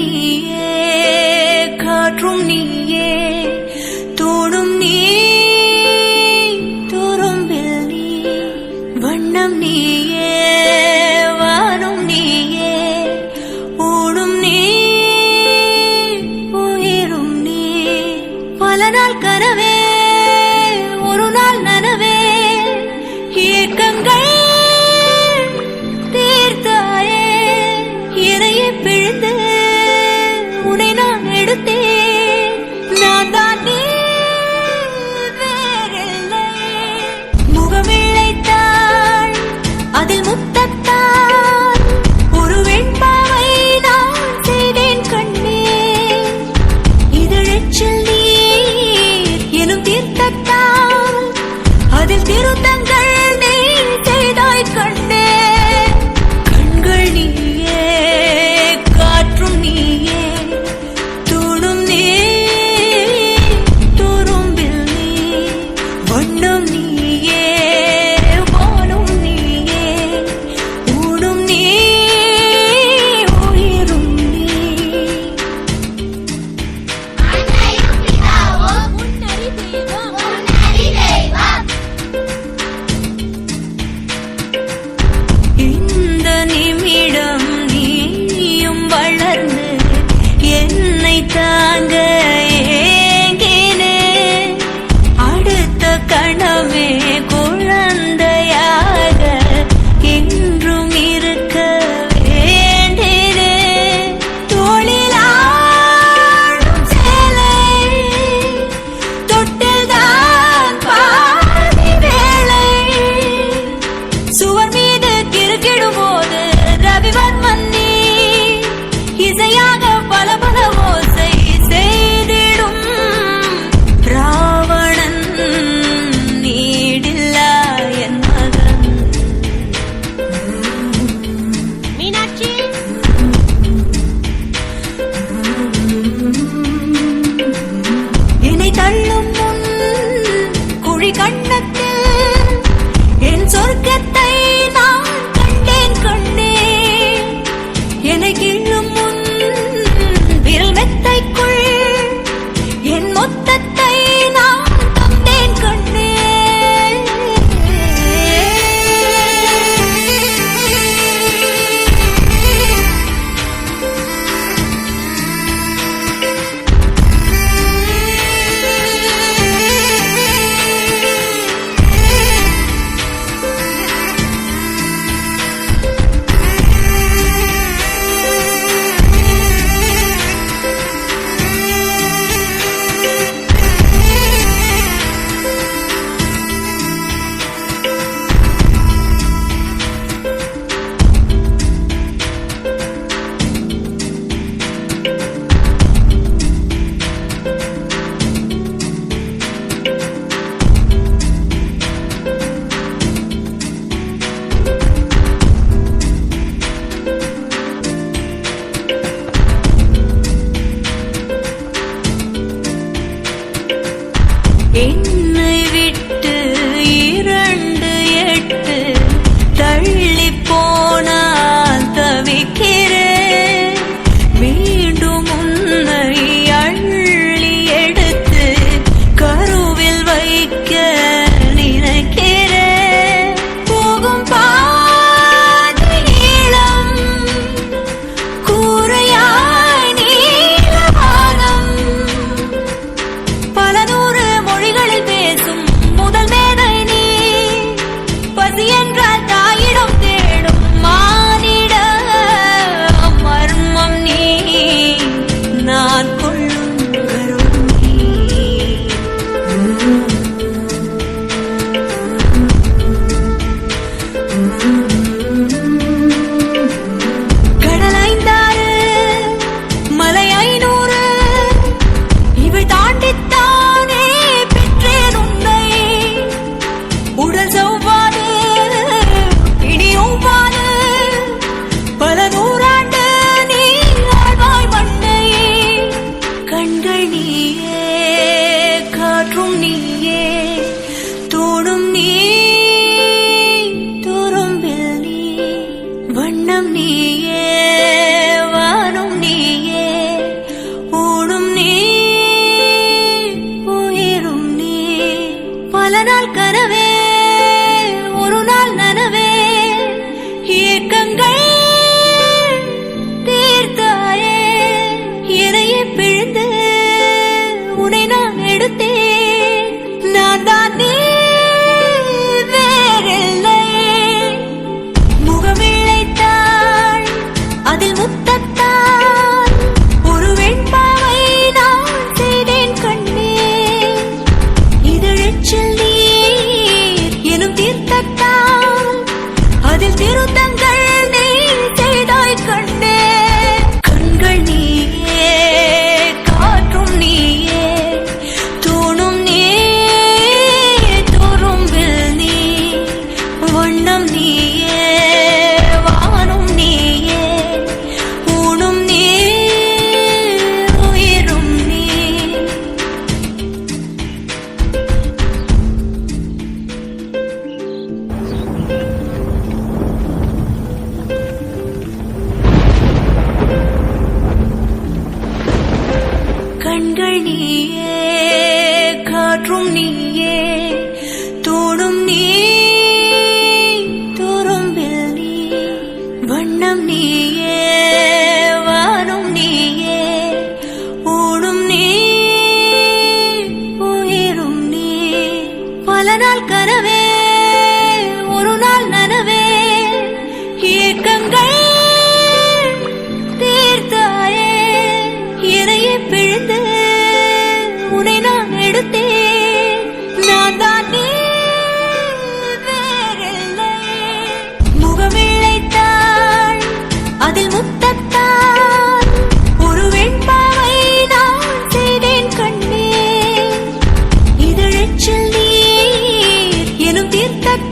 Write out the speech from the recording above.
நீயே காற்றும் நீயே தோடும் நீ துரும்பில் நீ வண்ணம் நீயே வானும் நீயே ஓடும் நீ உயிரும் நீ பல நாள் கனவே ஒரு நாள் நனவே ஏக்கங்கள் தீர்த்தாயே இறையை பிழிந்து உன்னை நான் எடுத்தேன் நான் தான் நீ வேறில்லை முகமிழைத்தாள் அதில் முத்தத்தால் ஒரு வெண்பாவை நான் செய்தேன் கண்ணே இதழச்சில் நீர் எனும் தீர்த்தத்தால் அதில் திருத்தங்கள் நீ செய்தாய் கண்ணே கண்கள் நீயே காற்றும் நீயே தூணும் நீ துரும்பில் நீ வண்ணம் நீயே வானும் நீயே ஊடும் நீ உயிரும் நீ அன்னையும் பிதாவும் முன்னறி தெய்வம் பல நாள் கனவே ஒரு நாள் நனவே ஏக்கங்கள் தீர்த்தாயே என்னையே பிழிந்து உன்னை நான் எடுத்தேன் நான் தான் நீ வேறில்லை முகமிழைத்தாள் அதில் முத்தத்தால் ஒரு வெண்பாவை நான் செய்தேன் கண்ணே இதழச்சில் நீர் எனும் தீர்த்தத்தால் அதில் திருத்தங்கள் நீ செய்தாய் கண்ணே கண்கள் நீயே காற்றும் நீயே தூணும் நீ துரும்பில் நீ வண்ணம் நீயே வானும் நீயே ஊனும் நீ உயிரும் நீ கண்கள் நீயே காற்றும் நீயே தூணும் நீ துரும்பில் நீ வண்ணம் நீயே வானும் நீயே ஊடும் நீ உயிரும் நீ பல நாள் கனவே ஒரு நாள் நனவே ஏக்கங்கள் தீர்த்தாயே என்னையே பிழிந்து உன்னை நான் எடுத்தேன் நான் தான் நீ வேறில்லை முகமிழைத்தாள் அதில் முத்தத்தால் ஒரு வெண்பாவை நான் செய்தேன் கண்ணே இதழச்சில் நீர் எனும் தீர்த்தத்தால்